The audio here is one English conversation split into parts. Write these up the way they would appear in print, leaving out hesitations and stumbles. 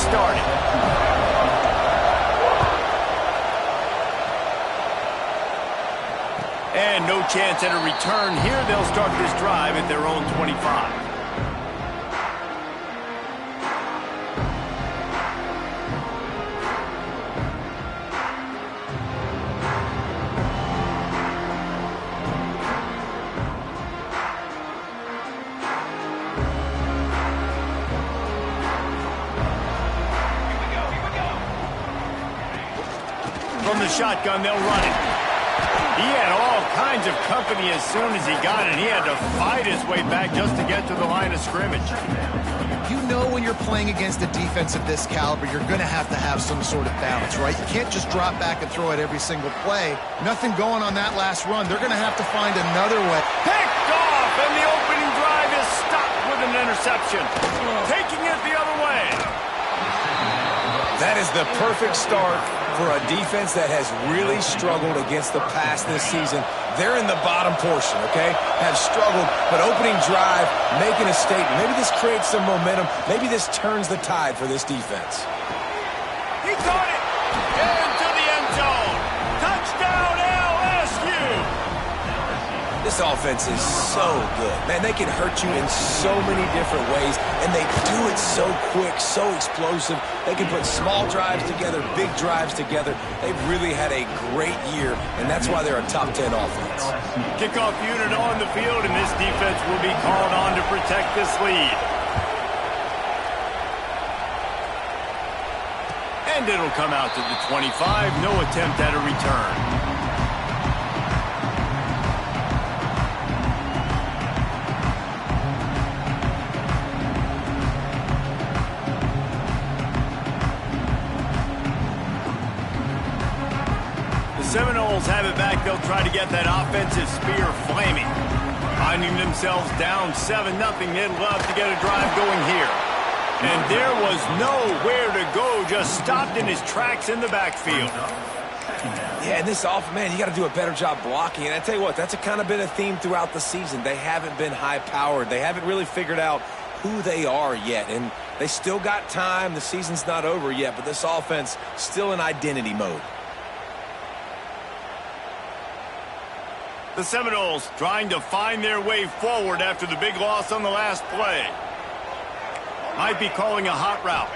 started. And no chance at a return here. They'll start this drive at their own 25. From the shotgun, they'll run it. He had all kinds of company as soon as he got it. He had to fight his way back just to get to the line of scrimmage. You know when you're playing against a defense of this caliber, you're going to have some sort of balance, right? You can't just drop back and throw it every single play. Nothing going on that last run. They're going to have to find another way. Picked off, and the opening drive is stopped with an interception. Taking it the other way. That is the perfect start for a defense that has really struggled against the pass this season. They're in the bottom portion, okay? Have struggled, but opening drive, making a statement. Maybe this creates some momentum. Maybe this turns the tide for this defense. He caught it into the end zone. Touchdown, LSU. This offense is so good. Man, they can hurt you in so many different ways, and they do it so quick, so explosive. They can put small drives together, big drives together. They've really had a great year, and that's why they're a top 10 offense. Kickoff unit on the field, and this defense will be called on to protect this lead. And it'll come out to the 25. No attempt at a return. Seminoles have it back. They'll try to get that offensive spear flaming. Finding themselves down 7-0. They'd love to get a drive going here. And there was nowhere to go. Just stopped in his tracks in the backfield. Yeah, and this offense, man, you got to do a better job blocking. And I tell you what, that's kind of been a theme throughout the season. They haven't been high-powered. They haven't really figured out who they are yet. And they still got time. The season's not over yet, but this offense still in identity mode. The Seminoles trying to find their way forward after the big loss on the last play. Might be calling a hot route.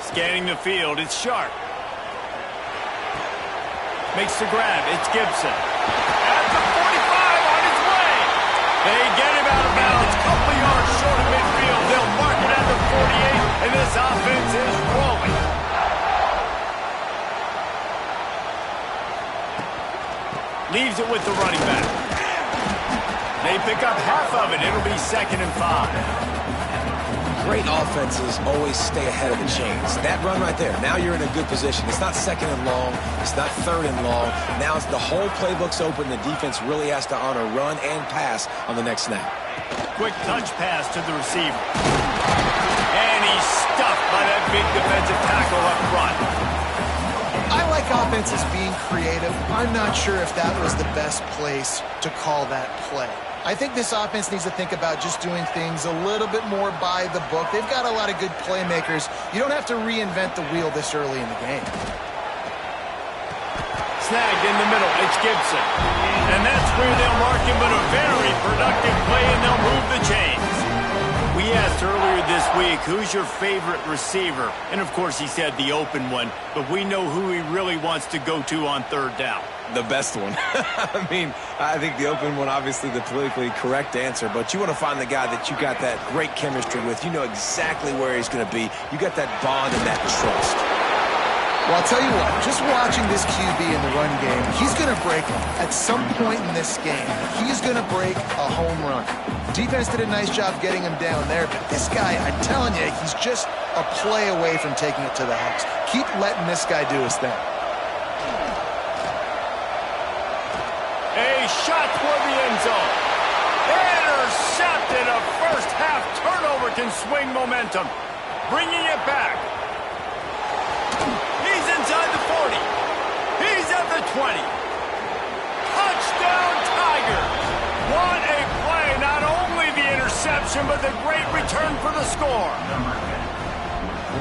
Scanning the field, it's Sharp. Makes the grab, it's Gibson. At the 45 on his way. They get him out of bounds, couple yards short of midfield. They'll mark it at the 48, and this offense is rolling. Leaves it with the running back. They pick up half of it. It'll be 2nd and 5. Great offenses always stay ahead of the chains. That run right there, now you're in a good position. It's not 2nd and long. It's not 3rd and long. Now it's the whole playbook's open. The defense really has to honor run and pass on the next snap. Quick touch pass to the receiver. And he's stuffed by that big defensive tackle up front. I like offenses being creative. I'm not sure if that was the best place to call that play. I think this offense needs to think about just doing things a little bit more by the book. They've got a lot of good playmakers. You don't have to reinvent the wheel this early in the game. Snagged in the middle. It's Gibson. And that's where they'll mark him, but a very productive play, and they'll move the chains. We asked earlier this week, who's your favorite receiver? And, of course, he said the open one, but we know who he really wants to go to on 3rd down. The best one. I mean, I think the open one, obviously the politically correct answer, but you want to find the guy that you got that great chemistry with. You know exactly where he's going to be. You got that bond and that trust. Well, I'll tell you what, just watching this QB in the run game, he's going to break them. At some point in this game, he's going to break a home run. Defense did a nice job getting him down there, but this guy, I'm telling you, he's just a play away from taking it to the house. Keep letting this guy do his thing. A shot toward the end zone. Intercepted. A first half turnover can swing momentum. Bringing it back. He's inside the 40. He's at the 20. Touchdown Tigers. What a play. Not only the interception, but the great return for the score.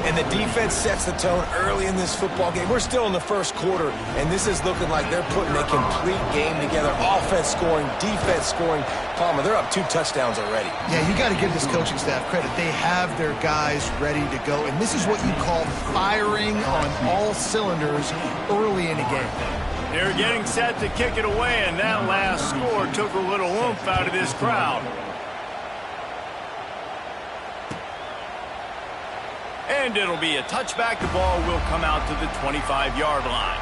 And the defense sets the tone early in this football game. We're still in the first quarter, and this is looking like they're putting a complete game together. Offense scoring, defense scoring. Palmer, they're up 2 touchdowns already. Yeah, you got to give this coaching staff credit. They have their guys ready to go, and this is what you call firing on all cylinders early in a game. They're getting set to kick it away, and that last score took a little oomph out of this crowd. And it'll be a touchback. The ball will come out to the 25-yard line.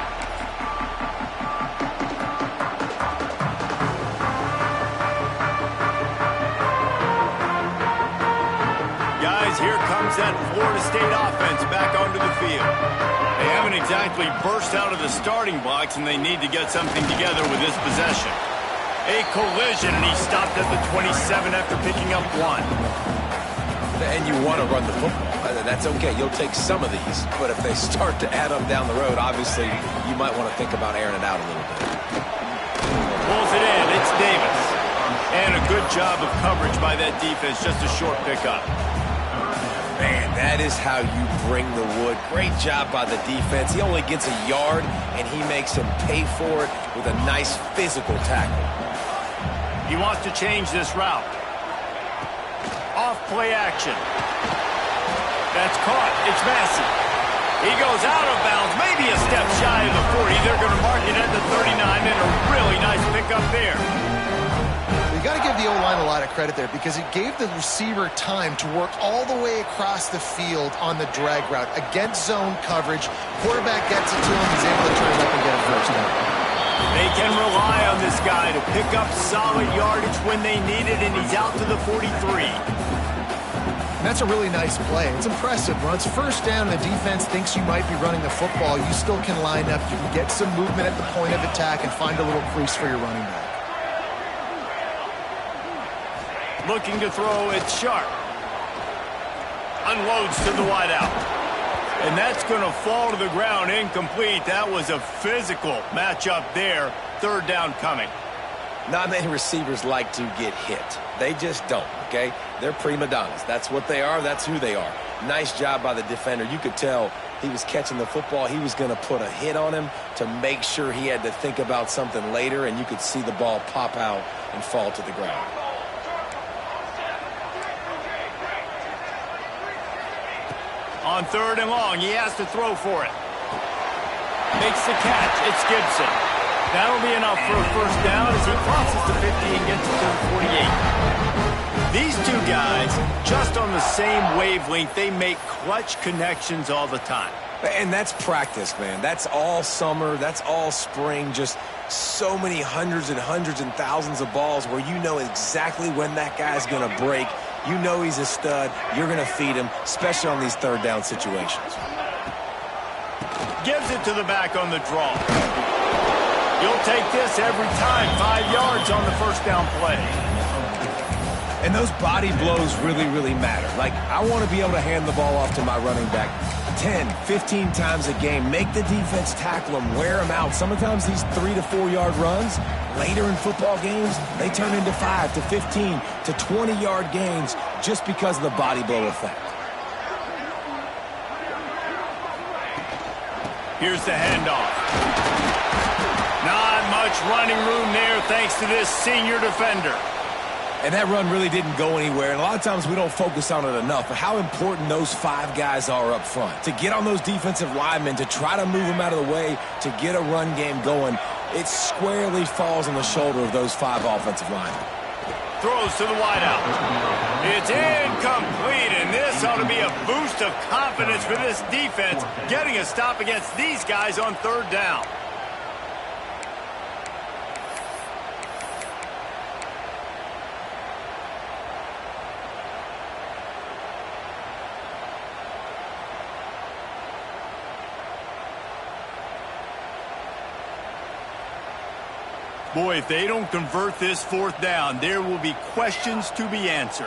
Guys, here comes that Florida State offense back onto the field. They haven't exactly burst out of the starting blocks, and they need to get something together with this possession. A collision, and he stopped at the 27 after picking up 1. And you want to run the football. That's okay. You'll take some of these. But if they start to add up down the road, obviously, you might want to think about airing it out a little bit. Pulls it in. It's Davis. And a good job of coverage by that defense. Just a short pickup. Man, that is how you bring the wood. Great job by the defense. He only gets a yard, and he makes him pay for it with a nice physical tackle. He wants to change this route. Off play action. That's caught. It's Massey. He goes out of bounds, maybe a step shy of the 40. They're going to mark it at the 39, and a really nice pickup there. You got to give the O-line a lot of credit there because it gave the receiver time to work all the way across the field on the drag route against zone coverage. Quarterback gets it to him. He's able to turn it up and get a first down. They can rely on this guy to pick up solid yardage when they need it, and he's out to the 43. That's a really nice play. It's impressive. When it's first down, the defense thinks you might be running the football. You still can line up. You can get some movement at the point of attack and find a little crease for your running back. Looking to throw, it's Sharp. Unloads to the wideout. And that's going to fall to the ground incomplete. That was a physical matchup there. Third down coming. Not many receivers like to get hit. They just don't, okay? They're prima donnas. That's what they are. That's who they are. Nice job by the defender. You could tell he was catching the football. He was going to put a hit on him to make sure he had to think about something later, and you could see the ball pop out and fall to the ground. On 3rd and long, he has to throw for it. Makes the catch. It's Gibson. That'll be enough for a first down as he crosses the 50 and gets it to the 48. These two guys, just on the same wavelength, they make clutch connections all the time. And that's practice, man. That's all summer. That's all spring. Just so many hundreds and thousands of balls where you know exactly when that guy's going to break. You know he's a stud. You're going to feed him, especially on these third down situations. Gives it to the back on the draw. You'll take this every time. 5 yards on the first down play. And those body blows really, really matter. Like, I want to be able to hand the ball off to my running back 10, 15 times a game. Make the defense tackle him, wear him out. Sometimes these 3 to 4 yard runs, later in football games, they turn into 5 to 15 to 20 yard gains just because of the body blow effect. Here's the handoff. Not much running room there thanks to this senior defender. And that run really didn't go anywhere. And a lot of times we don't focus on it enough. But how important those 5 guys are up front. To get on those defensive linemen, to try to move them out of the way, to get a run game going, it squarely falls on the shoulder of those 5 offensive linemen. Throws to the wideout. It's incomplete, and this ought to be a boost of confidence for this defense, getting a stop against these guys on 3rd down. Boy, if they don't convert this 4th down, there will be questions to be answered.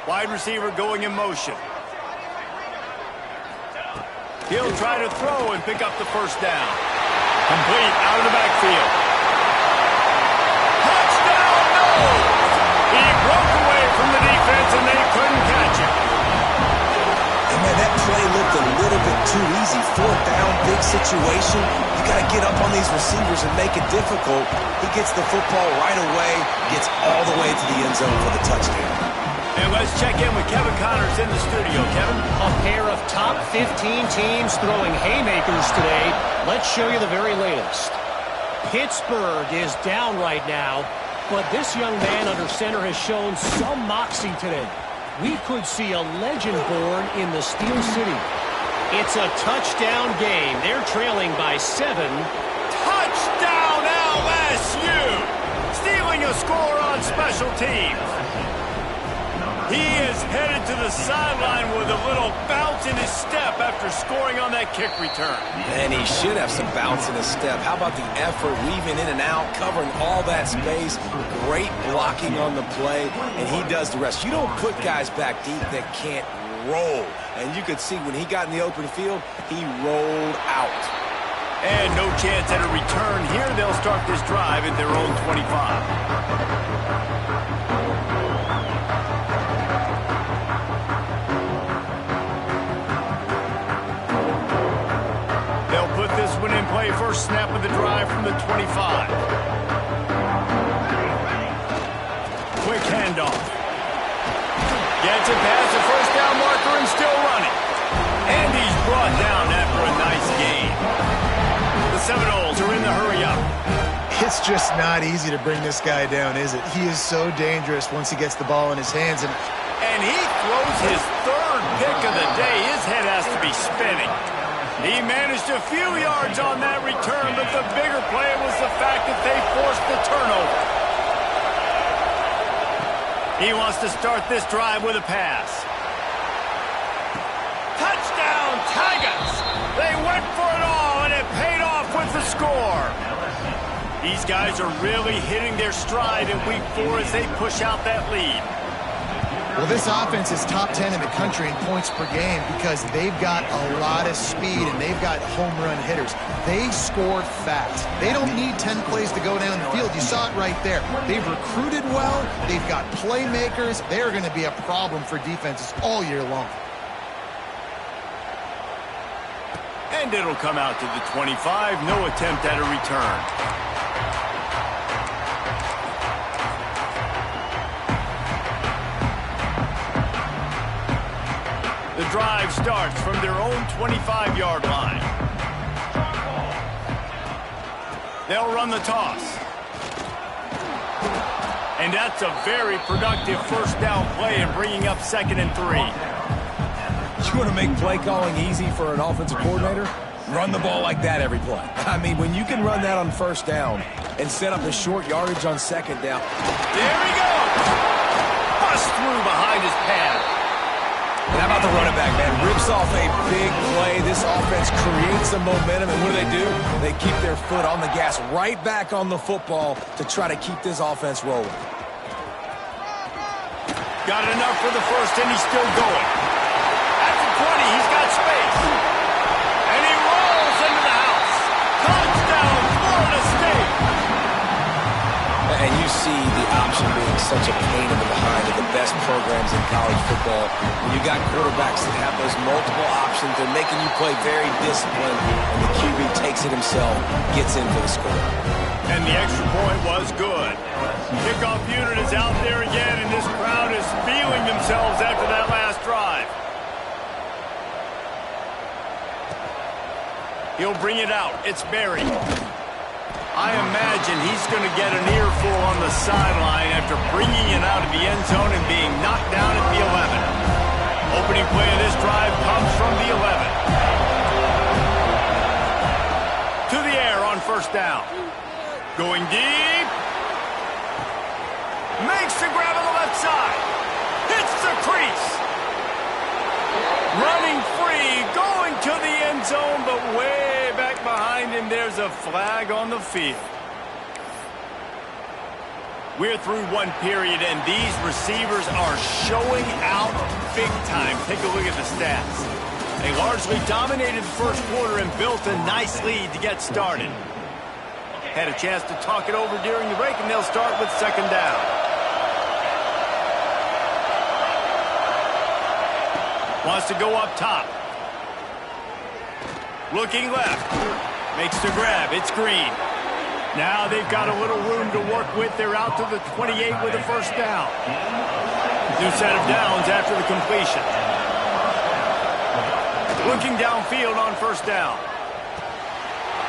Wide receiver going in motion. He'll try to throw and pick up the first down. Complete out of the backfield. Touchdown, no! He broke away from the defense and they couldn't catch him. And man, that play too easy. Fourth down, big situation. You got to get up on these receivers and make it difficult. He gets the football right away, gets all the way to the end zone for the touchdown. And let's check in with Kevin Connors in the studio. Kevin? A pair of top 15 teams throwing haymakers today. Let's show you the very latest. Pittsburgh is down right now, but this young man under center has shown some moxie today. We could see a legend born in the Steel City. It's a touchdown game. They're trailing by 7. Touchdown LSU! Stealing a score on special teams. He is headed to the sideline with a little bounce in his step after scoring on that kick return. And he should have some bounce in his step. How about the effort, weaving in and out, covering all that space. Great blocking on the play, and he does the rest. You don't put guys back deep that can't roll. And you could see when he got in the open field, he rolled out. And no chance at a return here. They'll start this drive at their own 25. In play, first snap of the drive from the 25. Quick handoff. Gets it past the first down marker and still running. And he's brought down after a nice gain. The Seminoles are in the hurry-up. It's just not easy to bring this guy down, is it? He is so dangerous once he gets the ball in his hands. And he throws his third pick of the day. His head has to be spinning. He managed a few yards on that return, but the bigger play was the fact that they forced the turnover. He wants to start this drive with a pass. Touchdown, Tigers! They went for it all, and it paid off with the score. These guys are really hitting their stride in Week 4 as they push out that lead. Well, this offense is top 10 in the country in points per game because they've got a lot of speed and they've got home run hitters. They score fast. They don't need 10 plays to go down the field. You saw it right there. They've recruited well. They've got playmakers. They're going to be a problem for defenses all year long. And it'll come out to the 25. No attempt at a return. The drive starts from their own 25-yard line. They'll run the toss. And that's a very productive first down play in bringing up 2nd and 3. You want to make play calling easy for an offensive coordinator? Run the ball like that every play. I mean, when you can run that on first down and set up the short yardage on 2nd down. There he goes! Bust through behind his pad. And how about the running back, man? Rips off a big play. This offense creates some momentum, and what do? They keep their foot on the gas, right back on the football to try to keep this offense rolling. Got enough for the first, and he's still going. At the 20, he's got space. And he rolls into the house. Touchdown, Florida State. And you see the option being such a pain in the behind of the best programs in college football. When you got quarterbacks that have those multiple options, they're making you play very disciplined, and the QB takes it himself, gets in for the score. And the extra point was good. Kickoff unit is out there again, and this crowd is feeling themselves after that last drive. He'll bring it out. It's Berry. I imagine he's going to get an earful on the sideline after bringing it out of the end zone and being knocked down at the 11. Opening play of this drive comes from the 11. To the air on first down. Going deep. Makes the grab on the left side. Hits the crease. Running free, going to the end zone, but way back behind him, there's a flag on the field. We're through one period, and these receivers are showing out big time. Take a look at the stats. They largely dominated the first quarter and built a nice lead to get started. Had a chance to talk it over during the break, and they'll start with 2nd down. Wants to go up top. Looking left. Makes the grab. It's Green. Now they've got a little room to work with. They're out to the 28 with a first down. New set of downs after the completion. Looking downfield on first down.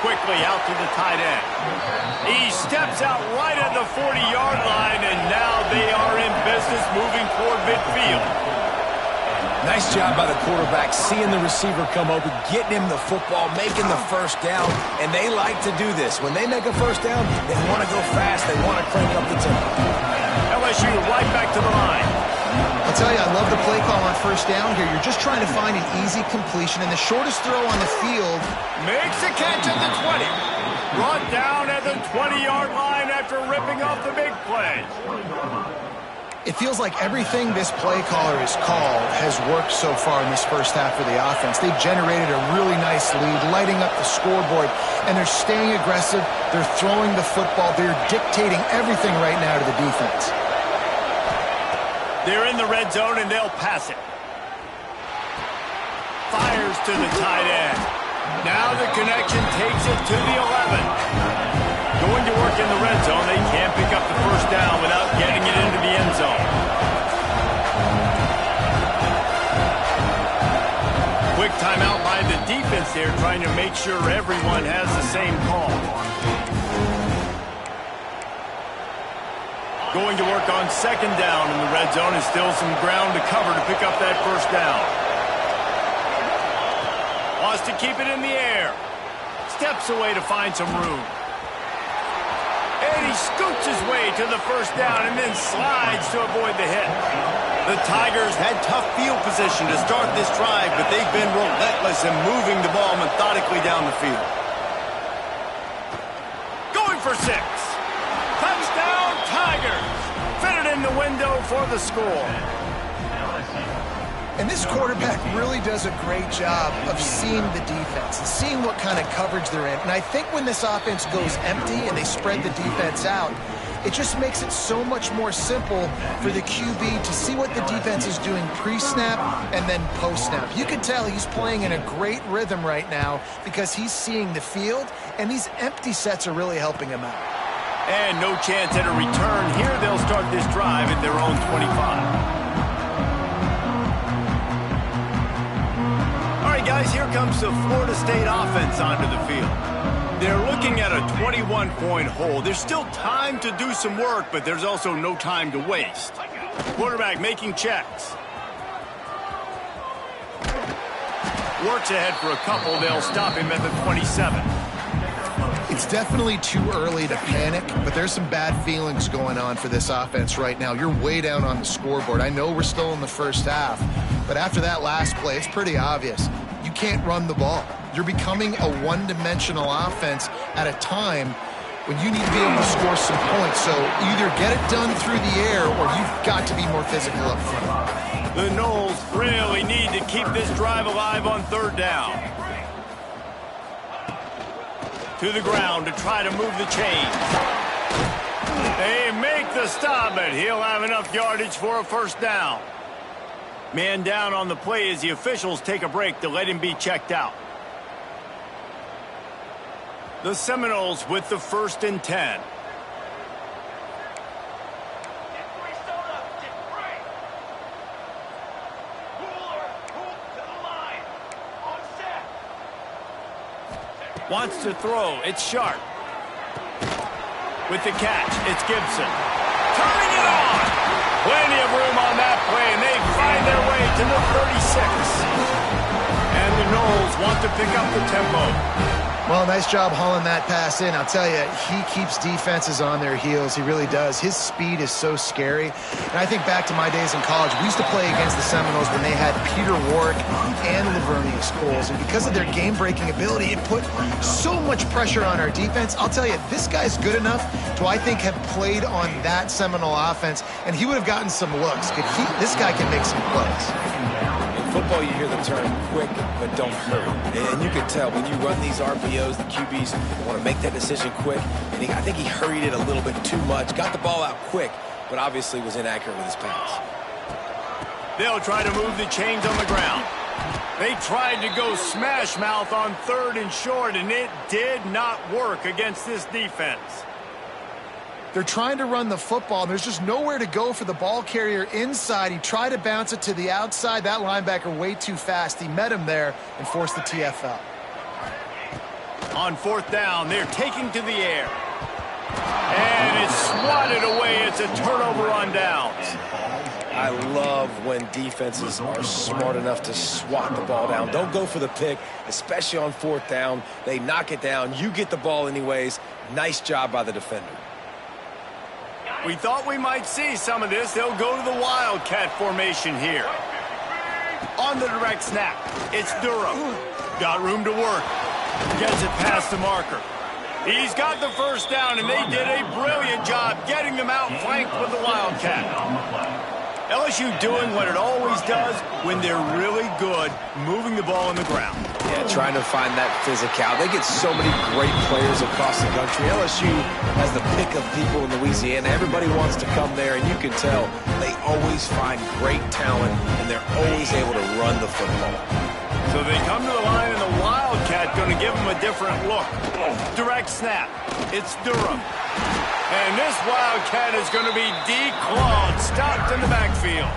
Quickly out to the tight end. He steps out right at the 40-yard line, and now they are in business moving toward midfield. Nice job by the quarterback, seeing the receiver come open, getting him the football, making the first down, and they like to do this. When they make a first down, they want to go fast. They want to crank up the tempo. LSU right back to the line. I'll tell you, I love the play call on first down here. You're just trying to find an easy completion, and the shortest throw on the field. Makes a catch at the 20. Brought down at the 20-yard line after ripping off the big play. It feels like everything this play caller has called has worked so far in this first half of the offense. They've generated a really nice lead, lighting up the scoreboard, and they're staying aggressive. They're throwing the football. They're dictating everything right now to the defense. They're in the red zone, and they'll pass it. Fires to the tight end. Now the connection takes it to the 11. Going to work in the red zone. They can't pick up the first down without getting it into the end zone. Quick timeout by the defense there, trying to make sure everyone has the same call. Going to work on second down in the red zone, and still some ground to cover to pick up that first down. Wants to keep it in the air. Steps away to find some room. And he scoots his way to the first down and then slides to avoid the hit. The Tigers had tough field position to start this drive, but they've been relentless in moving the ball methodically down the field. Going for 6. Touchdown, Tigers. Fitted in the window for the score. And this quarterback really does a great job of seeing the defense and seeing what kind of coverage they're in. And I think when this offense goes empty and they spread the defense out, it just makes it so much more simple for the QB to see what the defense is doing pre-snap and then post-snap. You can tell he's playing in a great rhythm right now because he's seeing the field, and these empty sets are really helping him out. And no chance at a return here. They'll start this drive at their own 25. Guys, here comes the Florida State offense onto the field. They're looking at a 21-point hole. There's still time to do some work, but there's also no time to waste. Quarterback making checks. Works ahead for a couple. They'll stop him at the 27. It's definitely too early to panic, but there's some bad feelings going on for this offense right now. You're way down on the scoreboard. I know we're still in the first half, but after that last play, it's pretty obvious. You can't run the ball. You're becoming a one-dimensional offense at a time when you need to be able to score some points. So either get it done through the air or you've got to be more physical up front. The Noles really need to keep this drive alive on third down. To the ground to try to move the chains. They make the stop, but he'll have enough yardage for a first down. Man down on the play as the officials take a break to let him be checked out. The Seminoles with the 1st and 10. Wants to throw. It's Sharp. With the catch, it's Gibson. Turning it on. Plenty of room on that play, and they find their way to the 36. And the Noles want to pick up the tempo. Well, nice job hauling that pass in. I'll tell you, he keeps defenses on their heels. He really does. His speed is so scary. And I think back to my days in college, we used to play against the Seminoles when they had Peter Warrick and Lavernius Coles. And because of their game-breaking ability, it put so much pressure on our defense. I'll tell you, this guy's good enough to, I think, have played on that Seminole offense, and he would have gotten some looks. This guy can make some plays. Football, you hear the term quick, but don't hurry. And you can tell when you run these RPOs, the QBs want to make that decision quick. And I think he hurried it a little bit too much. Got the ball out quick, but obviously was inaccurate with his pass. They'll try to move the chains on the ground. They tried to go smash mouth on 3rd and short, and it did not work against this defense. They're trying to run the football, and there's just nowhere to go for the ball carrier inside. He tried to bounce it to the outside. That linebacker way too fast. He met him there and forced the TFL. On 4th down, they're taking to the air. And it's swatted away. It's a turnover on downs. I love when defenses are smart enough to swat the ball down. Don't go for the pick, especially on 4th down. They knock it down. You get the ball anyways. Nice job by the defender. We thought we might see some of this. They'll go to the Wildcat formation here. On the direct snap, it's Durham. Got room to work. Gets it past the marker. He's got the 1st down, and they did a brilliant job getting them out flanked with the Wildcat. LSU doing what it always does when they're really good, moving the ball on the ground. Yeah, trying to find that physical. They get so many great players across the country. LSU has the pick of people in Louisiana. Everybody wants to come there, and you can tell they always find great talent, and they're always able to run the football. So they come to the line, and the Wildcat going to give them a different look. Direct snap. It's Durham. And this Wildcat is going to be declawed, stopped in the backfield.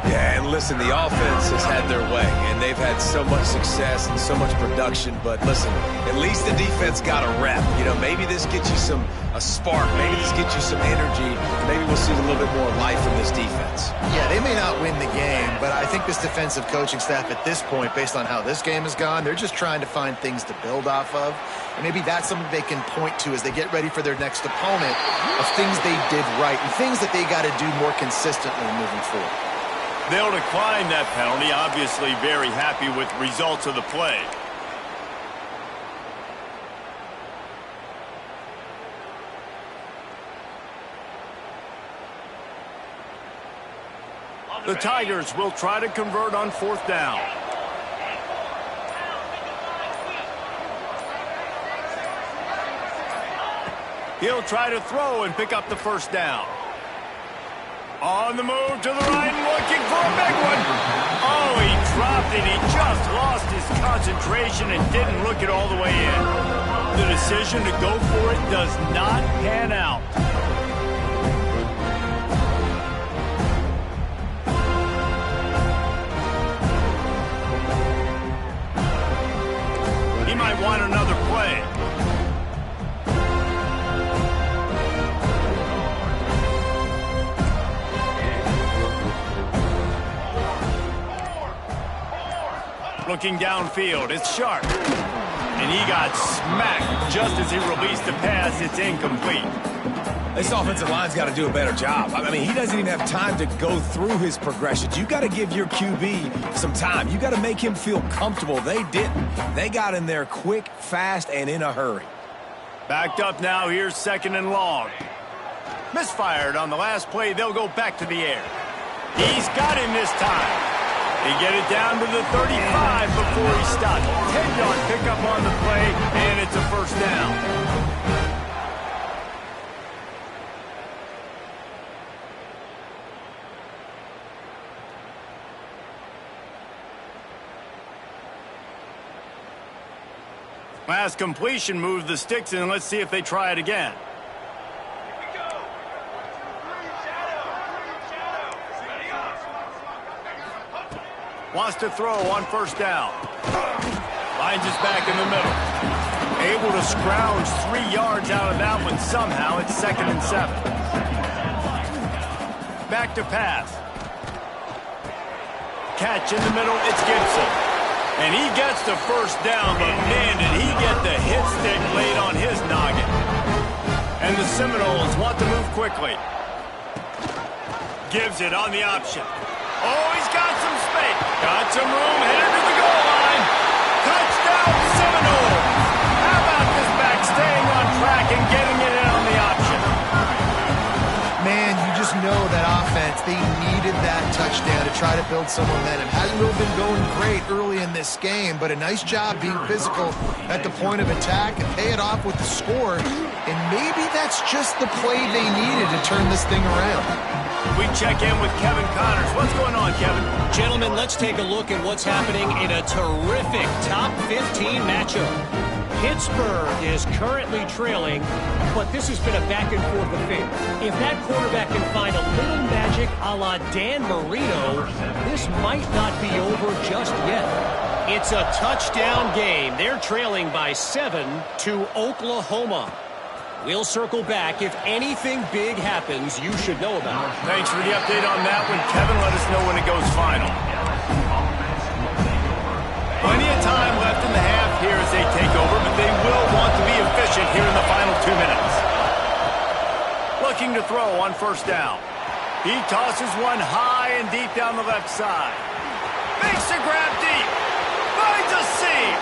Yeah, and listen, the offense has had their way, and they've had so much success and so much production. But listen, at least the defense got a rep. You know, maybe this gets you a spark. Maybe this gets you some energy. Maybe we'll see a little bit more life from this defense. Yeah, they may not win the game, but I think this defensive coaching staff at this point, based on how this game has gone, they're just trying to find things to build off of. And maybe that's something they can point to as they get ready for their next opponent of things they did right and things that they got to do more consistently moving forward. They'll decline that penalty, obviously very happy with the results of the play. The Tigers will try to convert on 4th down. He'll try to throw and pick up the 1st down. On the move to the right and looking for a big one. Oh, he dropped it. He just lost his concentration and didn't look it all the way in. The decision to go for it does not pan out. He might want another play. Looking downfield, it's Sharp. And he got smacked just as he released the pass. It's incomplete. This offensive line's got to do a better job. I mean, he doesn't even have time to go through his progressions. You got to give your QB some time. You got to make him feel comfortable. They didn't. They got in there quick, fast, and in a hurry. Backed up now. Here's 2nd and long. Misfired on the last play. They'll go back to the air. He's got him this time. They get it down to the 35 before he stopped. 10-yard pickup on the play, and it's a 1st down. Last completion moves the sticks in. Let's see if they try it again. Wants to throw on 1st down. Finds his back in the middle. Able to scrounge 3 yards out of that one somehow. It's 2nd and 7. Back to pass. Catch in the middle. It's Gibson. And he gets the 1st down, but man, did he get the hit stick laid on his noggin. And the Seminoles want to move quickly. Gives it on the option. Oh, he's got some space. Got some room, headed to the goal line. Touchdown, Seminoles. How about this back staying on track and getting it in on the option? Man, you just know that offense, they needed that touchdown to try to build some momentum. Hasn't really been going great early in this game, but a nice job being physical at the point of attack and pay it off with the score. And maybe that's just the play they needed to turn this thing around. We check in with Kevin Connors. What's going on, Kevin? Gentlemen, let's take a look at what's happening in a terrific top 15 matchup. Pittsburgh is currently trailing, but this has been a back-and-forth affair. If that quarterback can find a little magic a la Dan Marino, this might not be over just yet. It's a touchdown game. They're trailing by 7 to Oklahoma. We'll circle back if anything big happens you should know about. Thanks for the update on that one, Kevin. Let us know when it goes final. Plenty of time left in the half here as they take over, but they will want to be efficient here in the final 2 minutes. Looking to throw on first down. He tosses one high and deep down the left side. Makes a grab deep. Finds a seam.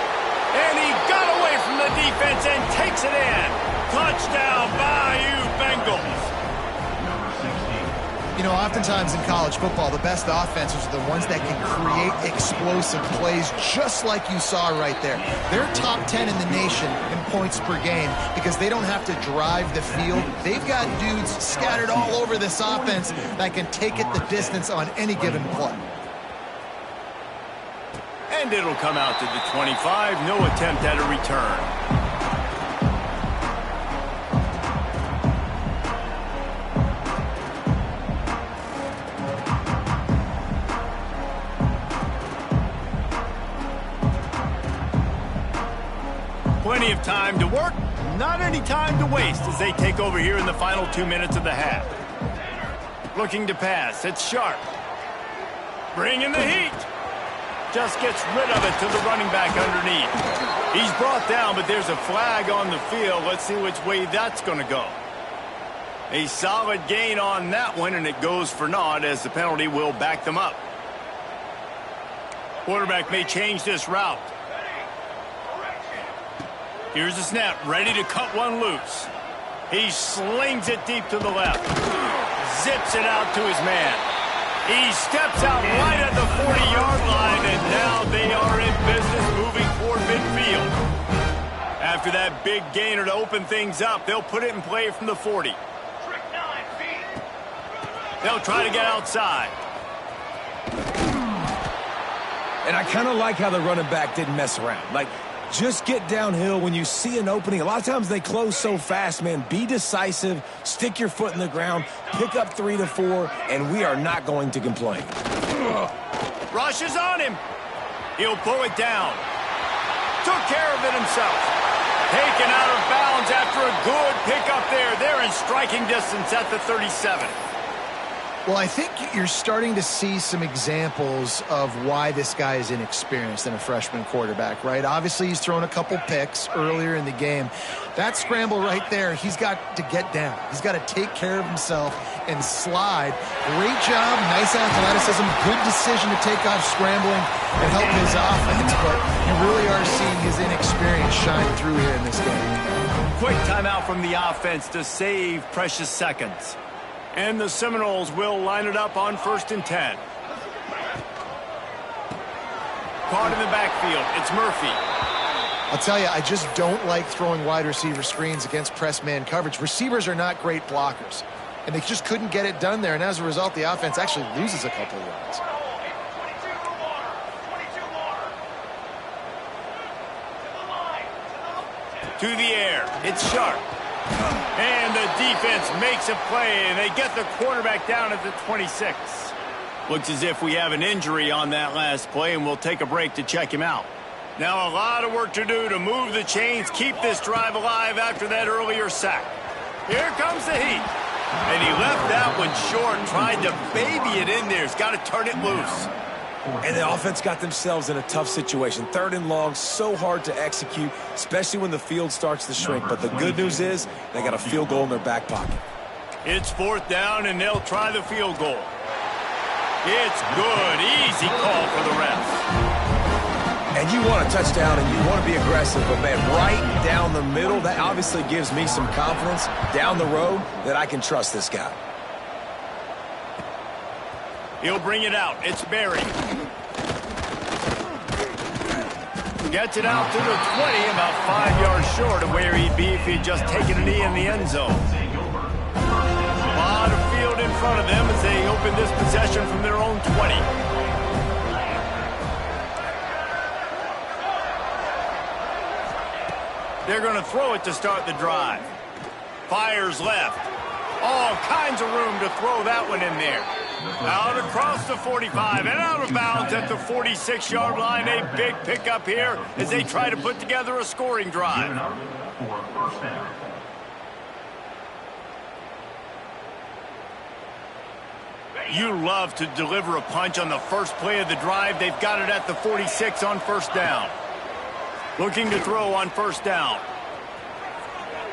And he got away from the defense and takes it in. Touchdown, Bayou Bengals. You know, oftentimes in college football, the best offenses are the ones that can create explosive plays, just like you saw right there. They're top 10 in the nation in points per game because they don't have to drive the field. They've got dudes scattered all over this offense that can take it the distance on any given play. And it'll come out to the 25. No attempt at a return. Plenty of time to work, not any time to waste as they take over here in the final 2 minutes of the half. Looking to pass, it's Sharp. Bringing the heat. Just gets rid of it to the running back underneath. He's brought down, but there's a flag on the field. Let's see which way that's going to go. A solid gain on that one, and it goes for naught as the penalty will back them up. Quarterback may change this route. Here's the snap, ready to cut one loose. He slings it deep to the left. Zips it out to his man. He steps out right at the 40-yard line, and now they are in business moving toward midfield. After that big gainer to open things up, they'll put it in play from the 40. They'll try to get outside. And I kind of like how the running back didn't mess around. Like, just get downhill when you see an opening. A lot of times they close so fast, man. Be decisive, stick your foot in the ground, pick up 3 to 4, and we are not going to complain. Rushes on him. He'll pull it down. Took care of it himself. Taken out of bounds after a good pickup there. They're in striking distance at the 37. Well, I think you're starting to see some examples of why this guy is inexperienced in a freshman quarterback, right? Obviously, he's thrown a couple picks earlier in the game. That scramble right there, he's got to get down. He's got to take care of himself and slide. Great job, nice athleticism, good decision to take off scrambling and help his offense, but you really are seeing his inexperience shine through here in this game. Quick timeout from the offense to save precious seconds. And the Seminoles will line it up on 1st and 10. Caught in the backfield. It's Murphy. I'll tell you, I just don't like throwing wide receiver screens against press man coverage. Receivers are not great blockers, and they just couldn't get it done there. And as a result, the offense actually loses a couple of yards. To the air. It's Sharp. And the defense makes a play, and they get the quarterback down at the 26. Looks as if we have an injury on that last play, and we'll take a break to check him out. Now a lot of work to do to move the chains, keep this drive alive after that earlier sack. Here comes the heat. And he left that one short, tried to baby it in there. He's got to turn it loose. And the offense got themselves in a tough situation. 3rd and long, so hard to execute, especially when the field starts to shrink. But the good news is they got a field goal in their back pocket. It's 4th down, and they'll try the field goal. It's good. Easy call for the refs. And you want a touchdown, and you want to be aggressive. But, man, right down the middle, that obviously gives me some confidence down the road that I can trust this guy. He'll bring it out. It's Berry. Gets it out to the 20, about 5 yards short of where he'd be if he'd just taken a knee in the end zone. A lot of field in front of them as they open this possession from their own 20. They're going to throw it to start the drive. Fires left. All kinds of room to throw that one in there. Out across the 45 and out of bounds at the 46-yard line. A big pickup here as they try to put together a scoring drive. You love to deliver a punch on the first play of the drive. They've got it at the 46 on first down. Looking to throw on first down.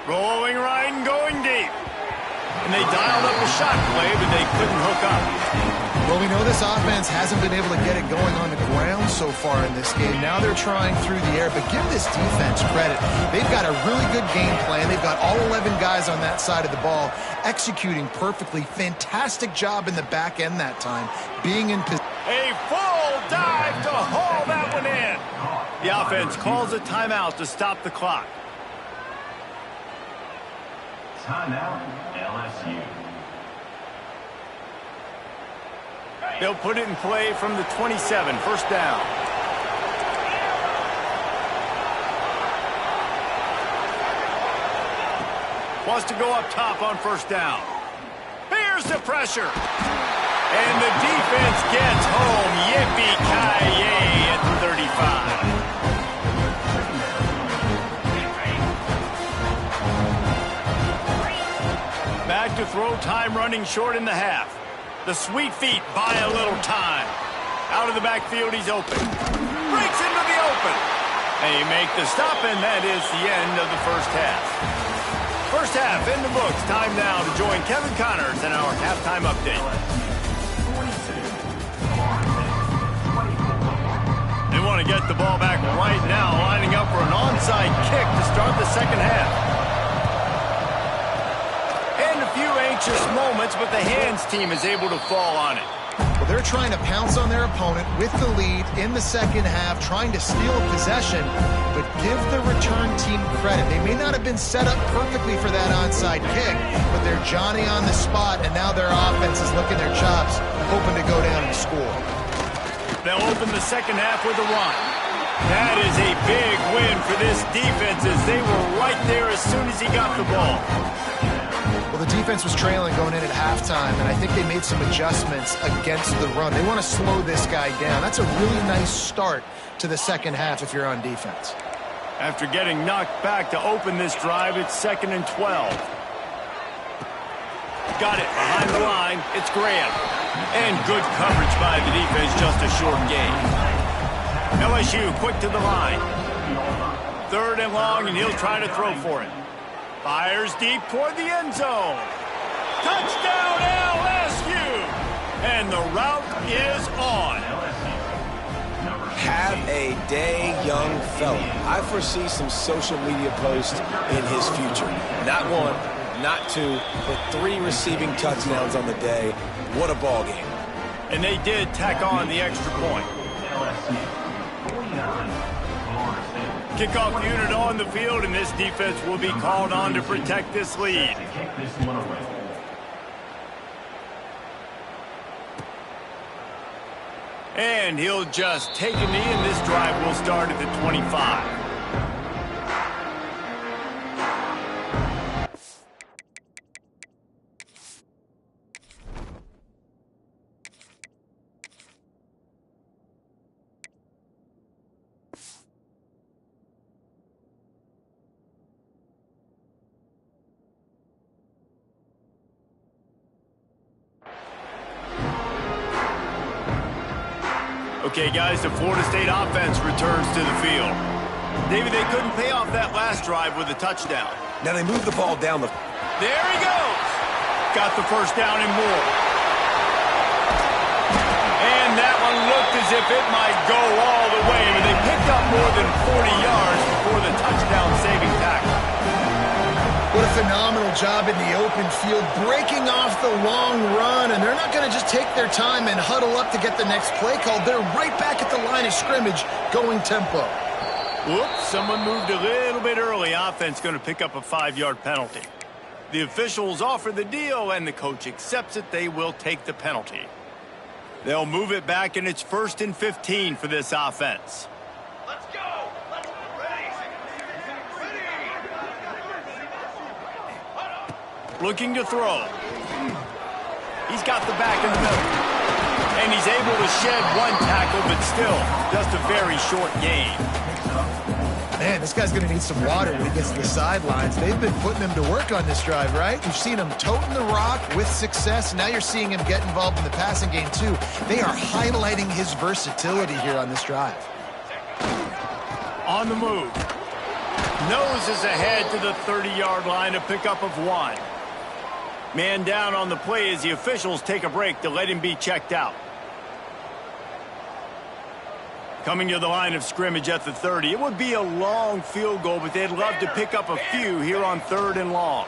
Rolling right and going deep. And they dialed up a shot play, but they couldn't hook up. Well, we know this offense hasn't been able to get it going on the ground so far in this game. Now they're trying through the air, but give this defense credit. They've got a really good game plan. They've got all 11 guys on that side of the ball executing perfectly. Fantastic job in the back end that time, being in position. A full dive to haul that one in. The offense calls a timeout to stop the clock. Timeout, LSU. They'll put it in play from the 27, first down. Wants to go up top on first down. Here's the pressure. And the defense gets home. Yippee-ki-yay at the 35. Back to throw, time running short in the half. The sweet feet buy a little time. Out of the backfield, he's open. Breaks into the open. They make the stop, and that is the end of the first half. First half in the books. Time now to join Kevin Connors in our halftime update. They want to get the ball back right now, lining up for an onside kick to start the second half. Anxious moments, but the hands team is able to fall on it. Well, they're trying to pounce on their opponent with the lead in the second half, trying to steal possession, but give the return team credit. They may not have been set up perfectly for that onside kick, but they're Johnny on the spot, and now their offense is licking their chops, hoping to go down and score. They'll open the second half with a run. That is a big win for this defense as they were right there as soon as he got the ball. Well, the defense was trailing going in at halftime, and I think they made some adjustments against the run. They want to slow this guy down. That's a really nice start to the second half if you're on defense. After getting knocked back to open this drive, it's 2nd and 12. Got it behind the line. It's Graham. And good coverage by the defense, just a short gain. LSU quick to the line. 3rd and long, and he'll try to throw for it. Fires deep toward the end zone. Touchdown LSU! And the route is on. Have a day, young fella. I foresee some social media posts in his future. Not 1, not 2, but 3 receiving touchdowns on the day. What a ball game. And they did tack on the extra point. Kickoff unit on the field, and this defense will be called on to protect this lead. And he'll just take a knee, and this drive will start at the 25. Okay, guys, the Florida State offense returns to the field. David, they couldn't pay off that last drive with a touchdown. Now they move the ball down the... There he goes! Got the first down and more. And that one looked as if it might go all the way, but they picked up more than 40 yards before the touchdown-saving tackle. What a phenomenal job in the open field, breaking off the long run, and they're not going to just take their time and huddle up to get the next play called. They're right back at the line of scrimmage, going tempo. Whoops, someone moved a little bit early. Offense going to pick up a 5-yard penalty. The officials offer the deal, and the coach accepts it. They will take the penalty. They'll move it back, and it's 1st and 15 for this offense. Let's go. Ready. Looking to throw. He's got the back in the middle. And he's able to shed one tackle, but still just a very short gain. Man, this guy's going to need some water when he gets to the sidelines. They've been putting him to work on this drive, right? You've seen him toting the rock with success. Now you're seeing him get involved in the passing game, too. They are highlighting his versatility here on this drive. On the move. Noses ahead to the 30-yard line, a pickup of 1. Man down on the play as the officials take a break to let him be checked out. Coming to the line of scrimmage at the 30. It would be a long field goal, but they'd love to pick up a few here on 3rd and long.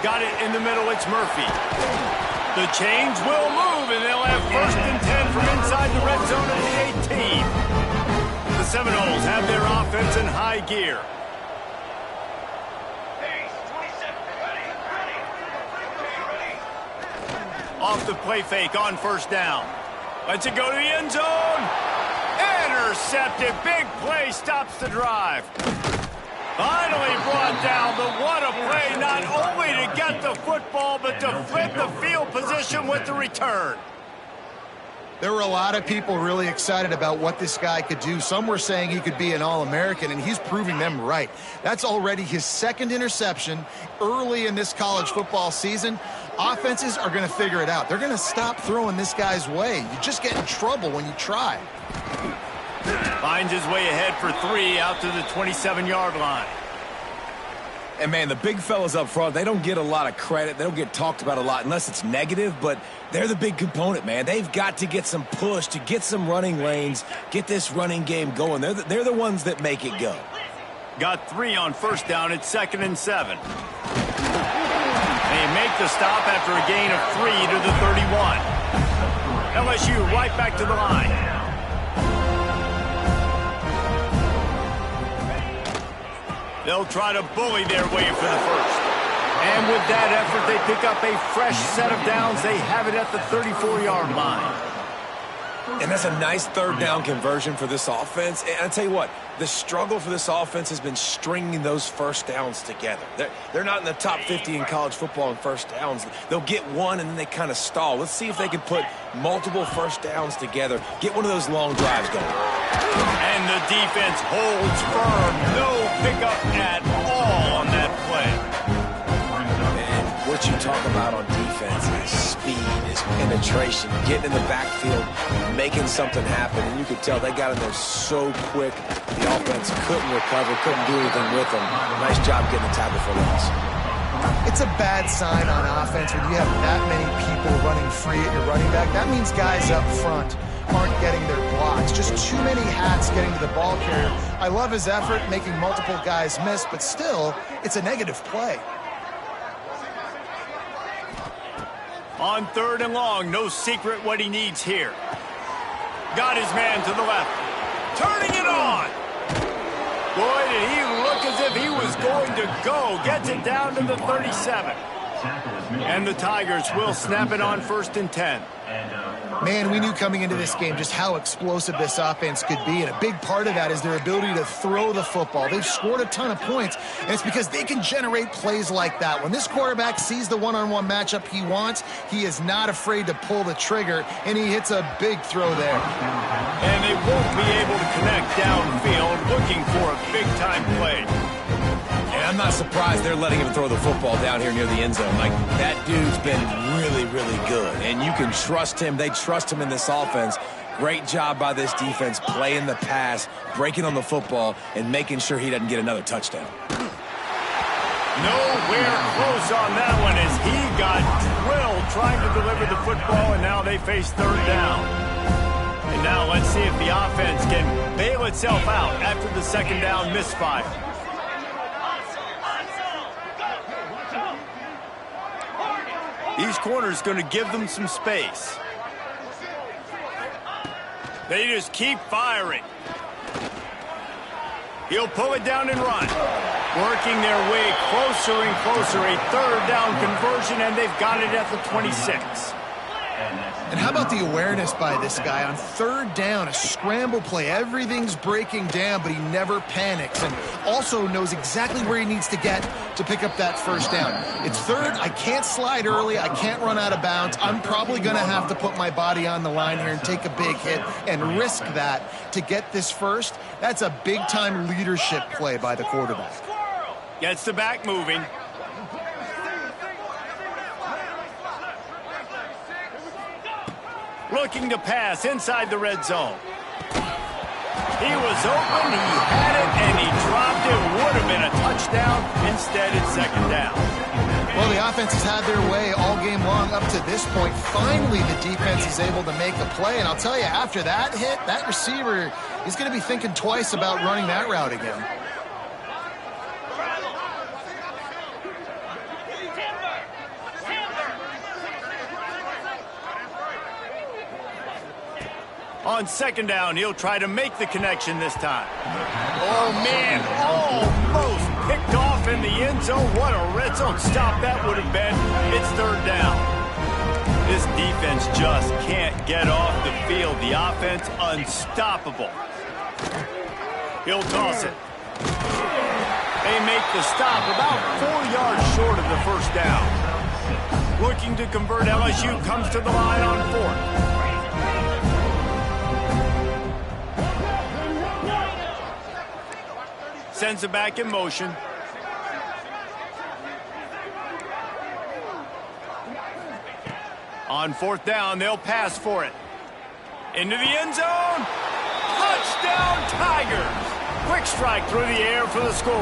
Got it in the middle. It's Murphy. The chains will move, and they'll have 1st and 10 from inside the red zone of the 18. The Seminoles have their offense in high gear. Off the play fake on 1st down. Lets it go to the end zone. Intercepted. Big play stops the drive. Finally brought down. But what a play, not only to get the football, but to flip the field position with the return. There were a lot of people really excited about what this guy could do. Some were saying he could be an All-American, and he's proving them right. That's already his 2nd interception early in this college football season. Offenses are going to figure it out. They're going to stop throwing this guy's way. You just get in trouble when you try. Finds his way ahead for 3 out to the 27-yard line. And, man, the big fellas up front, they don't get a lot of credit. They don't get talked about a lot unless it's negative, but they're the big component, man. They've got to get some push, to get some running lanes, get this running game going. They're the ones that make it go. Got 3 on 1st down. It's 2nd and 7. They make the stop after a gain of 3 to the 31. LSU right back to the line. They'll try to bully their way for the 1st. And with that effort, they pick up a fresh set of downs. They have it at the 34-yard line. And that's a nice 3rd down conversion for this offense. And I'll tell you what, the struggle for this offense has been stringing those 1st downs together. They're not in the top 50 in college football in 1st downs. They'll get one and then they kind of stall. Let's see if they can put multiple 1st downs together, get one of those long drives going. And the defense holds firm. No pickup at all on that play. And what you talk about on defense is speed, is penetration, getting in the backfield, making something happen. And you could tell they got in there so quick, the offense couldn't recover, couldn't do anything with them. Nice job getting the tackle for loss. It's a bad sign on offense when you have that many people running free at your running back. That means guys up front aren't getting their blocks. Just too many hats getting to the ball carrier. I love his effort, making multiple guys miss, but still, it's a negative play. On 3rd and long, no secret what he needs here. Got his man to the left. Turning it on. Boy, did he look as if he was going to go. Gets it down to the 37. And the Tigers will snap it on 1st and 10. Man, we knew coming into this game just how explosive this offense could be, and a big part of that is their ability to throw the football. They've scored a ton of points, and it's because they can generate plays like that. When this quarterback sees the one-on-one matchup he wants, he is not afraid to pull the trigger, and he hits a big throw there. And they won't be able to connect downfield, looking for a big-time play. And I'm not surprised they're letting him throw the football down here near the end zone. Like, that dude's been really, really good. And you can trust him. They trust him in this offense. Great job by this defense playing the pass, breaking on the football, and making sure he doesn't get another touchdown. Nowhere close on that one as he got drilled trying to deliver the football, and now they face 3rd down. And now let's see if the offense can bail itself out after the 2nd down misfire. These corners going to give them some space. They just keep firing. He'll pull it down and run. Working their way closer and closer. A third down conversion, and they've got it at the 26. And how about the awareness by this guy on third down, a scramble play. Everything's breaking down, but he never panics and also knows exactly where he needs to get to pick up that first down. It's third. I can't slide early. I can't run out of bounds. I'm probably going to have to put my body on the line here and take a big hit and risk that to get this first. That's a big-time leadership play by the quarterback. Gets the back moving. Looking to pass inside the red zone. He was open, he had it, and he dropped it. Would have been a touchdown. Instead, it's second down. Well, the offense has had their way all game long up to this point. Finally, the defense is able to make a play. And I'll tell you, after that hit, that receiver, he's going to be thinking twice about running that route again. On second down, he'll try to make the connection this time. Oh, man, almost picked off in the end zone. What a red zone stop that would have been. It's third down. This defense just can't get off the field. The offense, unstoppable. He'll toss it. They make the stop about 4 yards short of the first down. Looking to convert, LSU comes to the line on fourth. Sends it back in motion. On fourth down, they'll pass for it. Into the end zone. Touchdown, Tigers. Quick strike through the air for the score.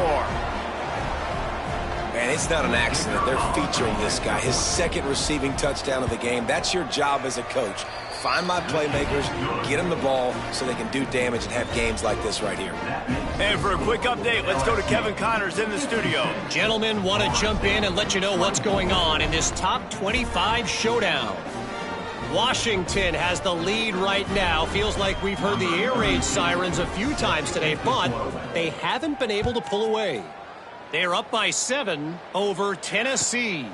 Man, it's not an accident. They're featuring this guy. His second receiving touchdown of the game. That's your job as a coach. Find my playmakers, get them the ball so they can do damage and have games like this right here. And for a quick update, let's go to Kevin Connors in the studio. Gentlemen, want to jump in and let you know what's going on in this top 25 showdown. Washington has the lead right now. Feels like we've heard the air raid sirens a few times today, but they haven't been able to pull away. They're up by 7 over Tennessee.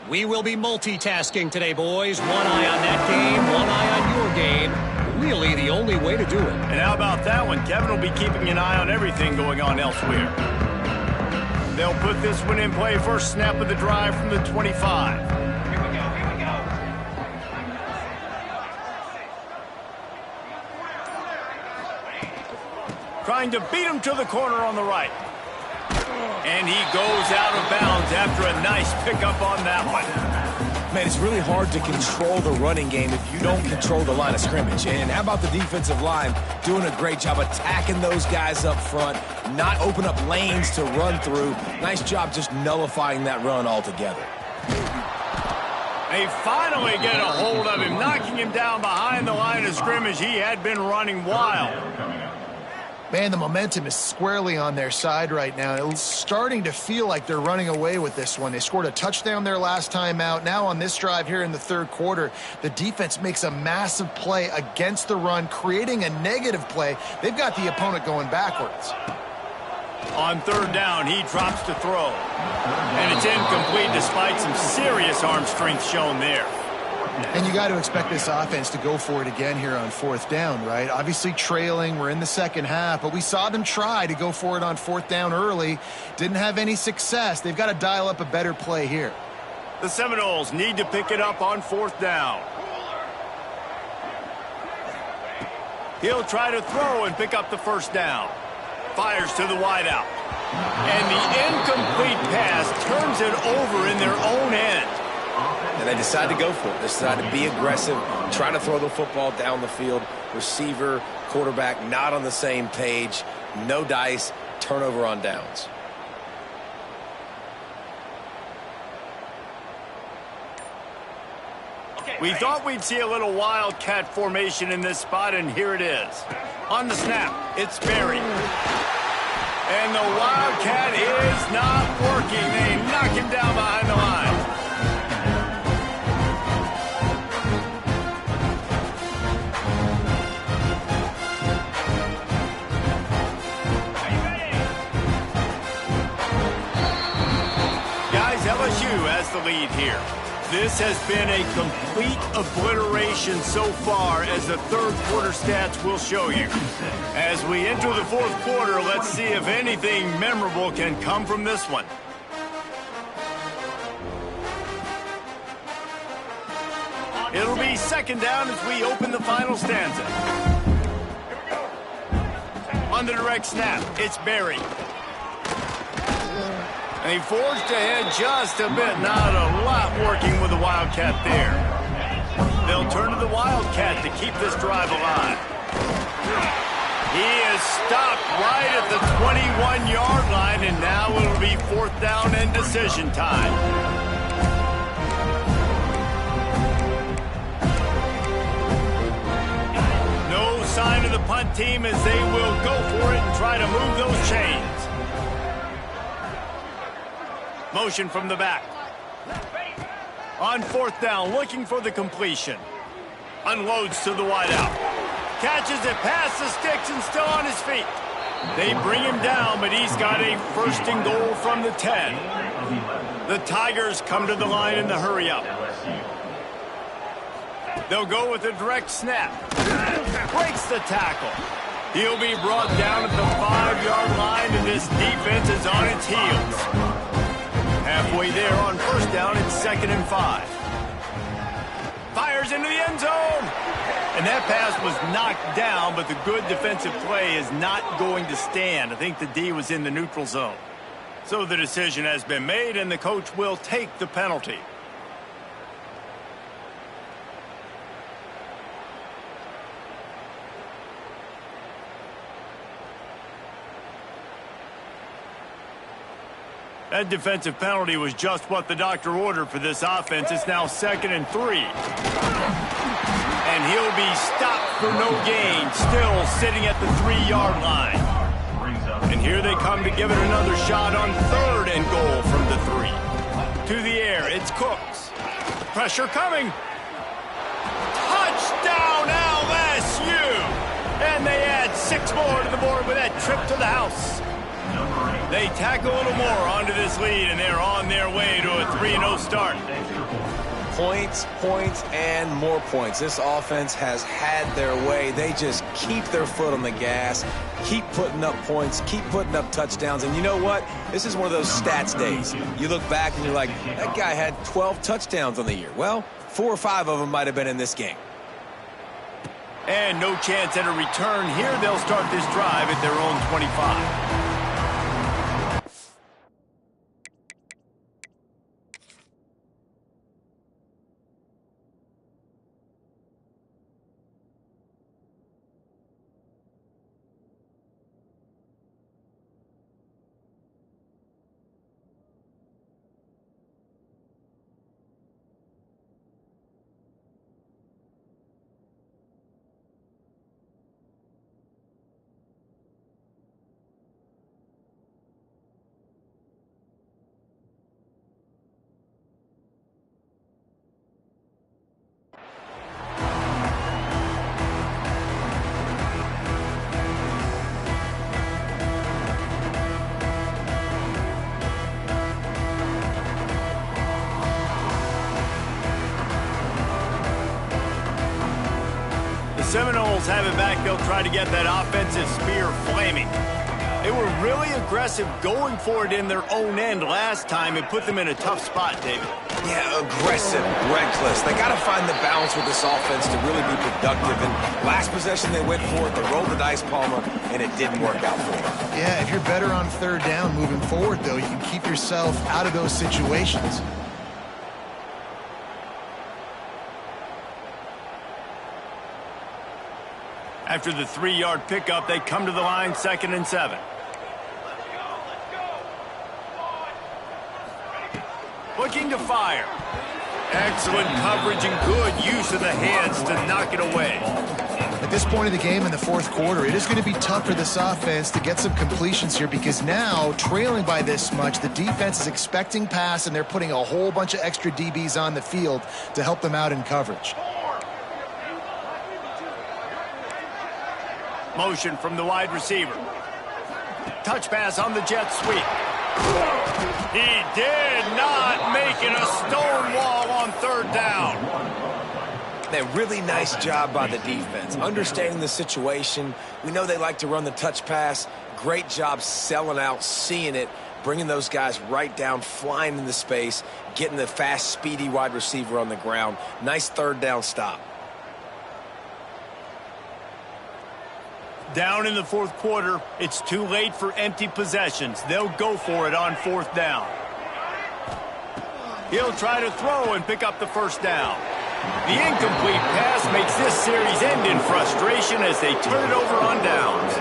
We will be multitasking today, boys. One eye on that game, one eye on your game. Really the only way to do it. And how about that one? Kevin will be keeping an eye on everything going on elsewhere. They'll put this one in play. First snap of the drive from the 25. Here we go. Trying to beat him to the corner on the right. And he goes out of bounds after a nice pickup on that one. Man, it's really hard to control the running game if you don't control the line of scrimmage. And how about the defensive line doing a great job attacking those guys up front, not open up lanes to run through. Nice job just nullifying that run altogether. They finally get a hold of him, knocking him down behind the line of scrimmage. He had been running wild. Man, the momentum is squarely on their side right now. It's starting to feel like they're running away with this one. They scored a touchdown their last time out. Now on this drive here in the third quarter, the defense makes a massive play against the run, creating a negative play. They've got the opponent going backwards. On third down, he drops to throw. And it's incomplete despite some serious arm strength shown there. And you got to expect this offense to go for it again here on fourth down, right? Obviously trailing, we're in the second half, but we saw them try to go for it on fourth down early. Didn't have any success. They've got to dial up a better play here. The Seminoles need to pick it up on fourth down. He'll try to throw and pick up the first down. Fires to the wideout. And the incomplete pass turns it over in their own end. And they decide to go for it. They decide to be aggressive, try to throw the football down the field. Receiver, quarterback, not on the same page. No dice, turnover on downs. We thought we'd see a little wildcat formation in this spot, and here it is. On the snap, it's Berry. And the wildcat is not working. They knock him down behind the line. the lead here. This has been a complete obliteration so far, as the third quarter stats will show you. As we enter the fourth quarter, let's see if anything memorable can come from this one. It'll be second down as we open the final stanza. On the direct snap, it's Barry. And he forged ahead just a bit. Not a lot working with the Wildcat there. They'll turn to the Wildcat to keep this drive alive. He is stopped right at the 21-yard line, and now it'll be fourth down and decision time. No sign of the punt team as they will go for it and try to move those chains. Motion from the back. On fourth down, looking for the completion. Unloads to the wideout. Catches it past the sticks and still on his feet. They bring him down, but he's got a first and goal from the 10. The Tigers come to the line in the hurry-up. They'll go with a direct snap. Breaks the tackle. He'll be brought down at the 5-yard line, and this defense is on its heels. Halfway there on first down, it's 2nd and 5. Fires into the end zone. And that pass was knocked down, but the good defensive play is not going to stand. I think the D was in the neutral zone. So the decision has been made, and the coach will take the penalty. That defensive penalty was just what the doctor ordered for this offense. It's now 2nd and 3. And he'll be stopped for no gain, still sitting at the 3-yard line. And here they come to give it another shot on 3rd and goal from the 3. To the air, it's Cooks. Pressure coming. Touchdown LSU! And they add 6 more to the board with that trip to the house. They tack a little more onto this lead, and they're on their way to a 3-0 start. Points, points, and more points. This offense has had their way. They just keep their foot on the gas, keep putting up points, keep putting up touchdowns. And you know what? This is one of those stats days. You look back and you're like, that guy had 12 touchdowns on the year. Well, 4 or 5 of them might have been in this game. And no chance at a return here. They'll start this drive at their own 25. Seminoles have it back. They'll try to get that offensive spear flaming. They were really aggressive going for it in their own end last time. It put them in a tough spot, David. Yeah, aggressive, reckless. They got to find the balance with this offense to really be productive. And last possession they went for it, they rolled the dice, Palmer, and it didn't work out for them. Yeah, if you're better on 3rd down moving forward, though, you can keep yourself out of those situations. After the 3-yard pickup, they come to the line, 2nd and 7. Looking to fire. Excellent coverage and good use of the hands to knock it away. At this point of the game in the 4th quarter, it is going to be tough for this offense to get some completions here because now, trailing by this much, the defense is expecting pass and they're putting a whole bunch of extra DBs on the field to help them out in coverage. Motion from the wide receiver. Touch pass on the jet sweep. He did not make it a stone wall on third down. Man, really nice job by the defense. Understanding the situation. We know they like to run the touch pass. Great job selling out, seeing it, bringing those guys right down, flying into space, getting the fast, speedy wide receiver on the ground. Nice third down stop. Down in the fourth quarter, it's too late for empty possessions. They'll go for it on fourth down. He'll try to throw and pick up the first down. The incomplete pass makes this series end in frustration as they turn it over on downs.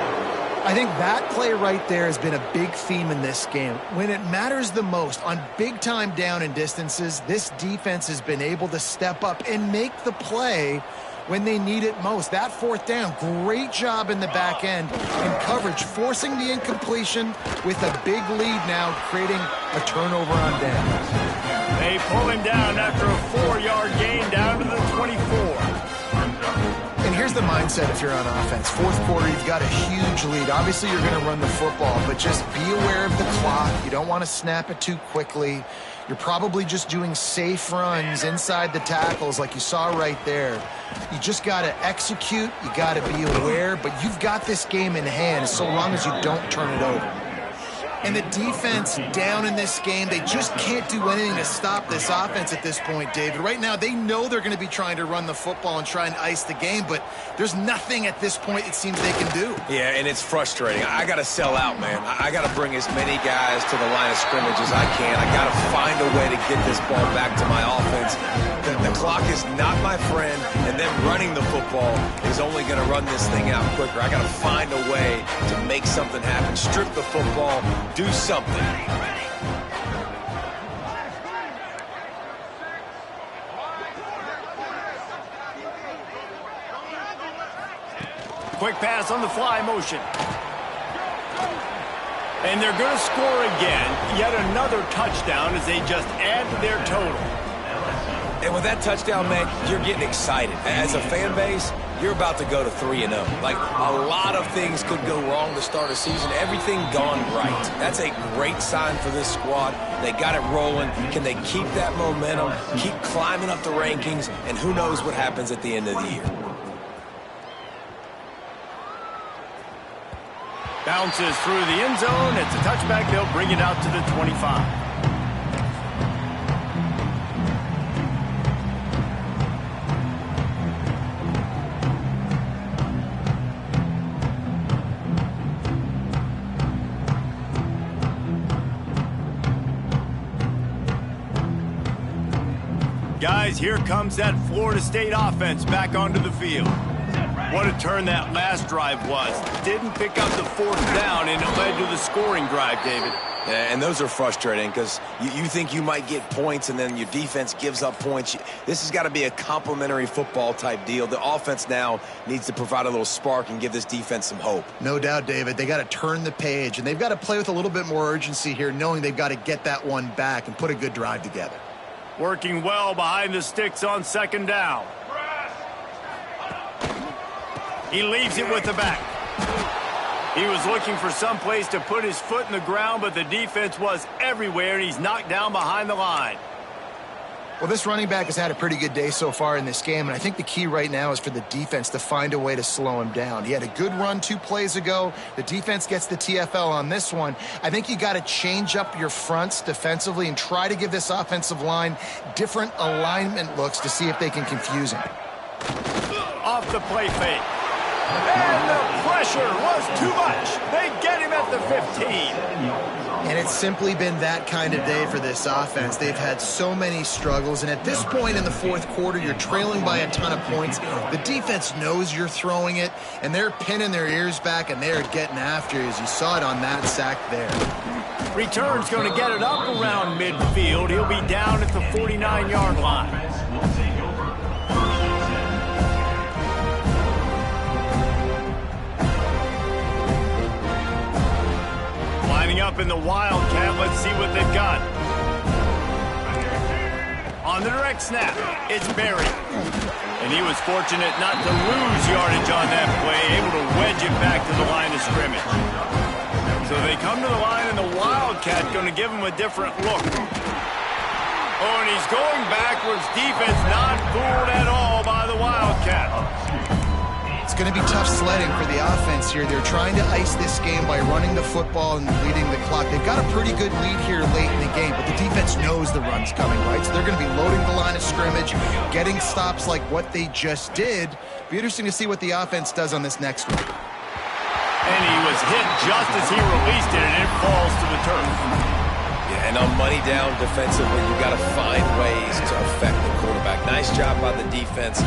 I think that play right there has been a big theme in this game. When it matters the most, on big-time down and distances, this defense has been able to step up and make the play when they need it most. That fourth down, great job in the back end in coverage, forcing the incompletion with a big lead now, creating a turnover on downs. They pull him down after a 4-yard gain down to the 24. And here's the mindset if you're on offense. Fourth quarter, you've got a huge lead. Obviously, you're going to run the football, but just be aware of the clock. You don't want to snap it too quickly. You're probably just doing safe runs inside the tackles like you saw right there. You just got to execute. You got to be aware, but you've got this game in hand so long as you don't turn it over. And the defense down in this game, they just can't do anything to stop this offense at this point, David. Right now, they know they're going to be trying to run the football and try and ice the game, but there's nothing at this point it seems they can do. Yeah, and it's frustrating. I got to sell out, man. I got to bring as many guys to the line of scrimmage as I can. I got to find a way to get this ball back to my offense. The clock is not my friend, and then running the football is only going to run this thing out quicker. I got to find a way to make something happen, strip the football, do something. Quick pass on the fly motion. And they're going to score again. Yet another touchdown as they just add to their total. And with that touchdown, man, you're getting excited. As a fan base, you're about to go to 3-0. Like, a lot of things could go wrong to start a season. Everything gone right. That's a great sign for this squad. They got it rolling. Can they keep that momentum, keep climbing up the rankings, and who knows what happens at the end of the year. Bounces through the end zone. It's a touchback. They'll bring it out to the 25. Guys, here comes that Florida State offense back onto the field. What a turn that last drive was. Didn't pick up the fourth down, and it led to the scoring drive, David. Yeah, and those are frustrating because you think you might get points, and then your defense gives up points. This has got to be a complementary football type deal. The offense now needs to provide a little spark and give this defense some hope. No doubt, David. They got to turn the page, and they've got to play with a little bit more urgency here, knowing they've got to get that one back and put a good drive together. Working well behind the sticks on second down. He leaves it with the back. He was looking for some place to put his foot in the ground, but the defense was everywhere, and he's knocked down behind the line. Well, this running back has had a pretty good day so far in this game, and I think the key right now is for the defense to find a way to slow him down. He had a good run 2 plays ago. The defense gets the TFL on this one. I think you got to change up your fronts defensively and try to give this offensive line different alignment looks to see if they can confuse him. Off the play fake. And the pressure was too much. They get him at the 15. And it's simply been that kind of day for this offense. They've had so many struggles, and at this point in the fourth quarter, you're trailing by a ton of points. The defense knows you're throwing it, and they're pinning their ears back, and they're getting after you, as you saw it on that sack there. Return's going to get it up around midfield. He'll be down at the 49-yard line. Lining up in the Wildcat. Let's see what they've got. On the direct snap, it's Berry. And he was fortunate not to lose yardage on that play, able to wedge it back to the line of scrimmage. So they come to the line in the Wildcat. Wildcat going to give him a different look. Oh, and he's going backwards. Defense not fooled at all by the Wildcat. It's going to be tough sledding for the offense here. They're trying to ice this game by running the football and leading the clock. They've got a pretty good lead here late in the game, but the defense knows the run's coming, right? So they're going to be loading the line of scrimmage, getting stops like what they just did. Be interesting to see what the offense does on this next one. And he was hit just as he released it, and it falls to the turf. Yeah, and on money down defensively, you've got to find ways to affect the quarterback. Nice job by the defense,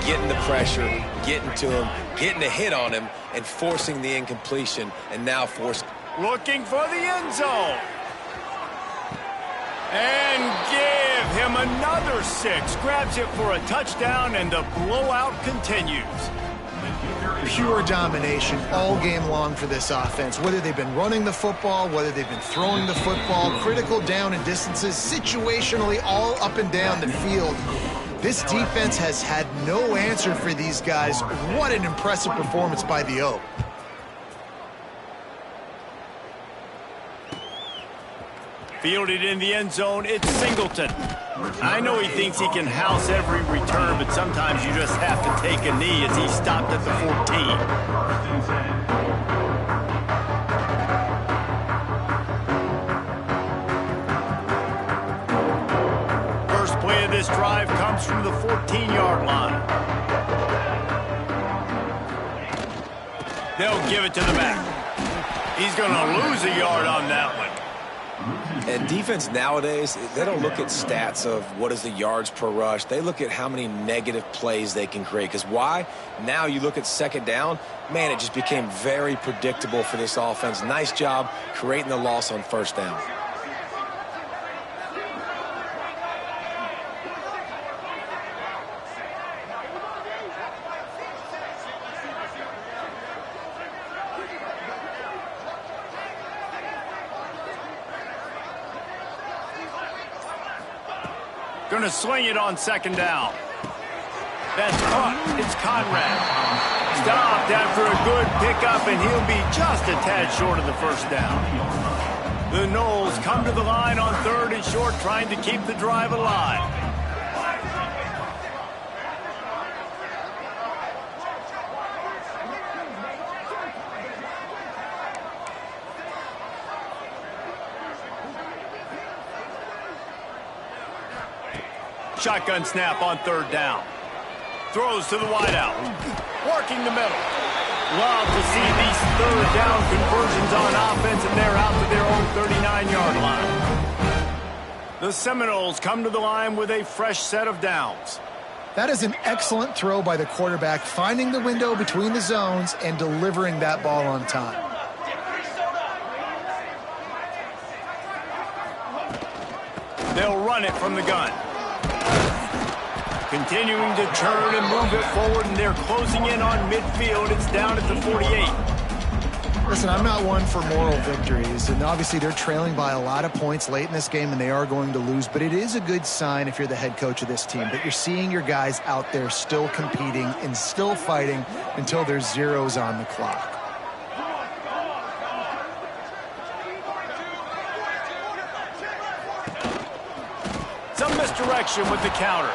getting the pressure, getting to him, getting a hit on him, and forcing the incompletion, and now looking for the end zone. And give him another 6. Grabs it for a touchdown, and the blowout continues. Pure domination all game long for this offense. Whether they've been running the football, whether they've been throwing the football, critical down and distances, situationally all up and down the field. This defense has had no answer for these guys. What an impressive performance by the O. Fielded in the end zone, it's Singleton. I know he thinks he can house every return, but sometimes you just have to take a knee as he stopped at the 14. First play of this drive comes from the 14-yard line. They'll give it to the back. He's going to lose a yard on that one. And defense nowadays, they don't look at stats of what is the yards per rush. They look at how many negative plays they can create. Because why? Now you look at second down, man, it just became very predictable for this offense. Nice job creating the loss on first down. Going to sling it on second down. That's caught. It's Conrad. Stopped after a good pickup, and he'll be just a tad short of the first down. The Noles come to the line on 3rd and short, trying to keep the drive alive. Shotgun snap on 3rd down. Throws to the wideout. Working the middle. Love to see these 3rd down conversions on offense, and they're out to their own 39-yard line. The Seminoles come to the line with a fresh set of downs. That is an excellent throw by the quarterback, finding the window between the zones and delivering that ball on time. They'll run it from the gun. Continuing to turn and move it forward, and they're closing in on midfield. It's down at the 48. Listen, I'm not one for moral victories, and obviously they're trailing by a lot of points late in this game, and they are going to lose, but it is a good sign if you're the head coach of this team that you're seeing your guys out there still competing and still fighting until there's zeros on the clock. Some misdirection with the counter.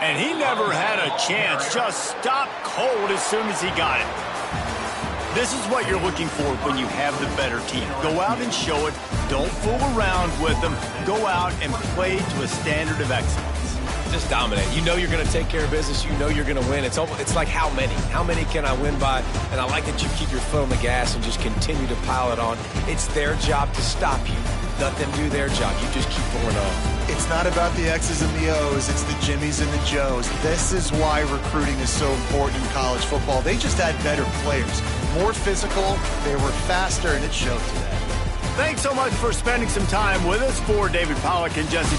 And he never had a chance. Just stopped cold as soon as he got it. This is what you're looking for when you have the better team. Go out and show it. Don't fool around with them. Go out and play to a standard of excellence. Just dominate. You know you're going to take care of business. You know you're going to win. It's like how many? How many can I win by? And I like that you keep your foot on the gas and just continue to pile it on. It's their job to stop you. Let them do their job. You just keep going on. It's not about the X's and the O's. It's the Jimmies and the Joes. This is why recruiting is so important in college football. They just had better players. More physical, they were faster, and it showed today. Thanks so much for spending some time with us. For David Pollack and Jesse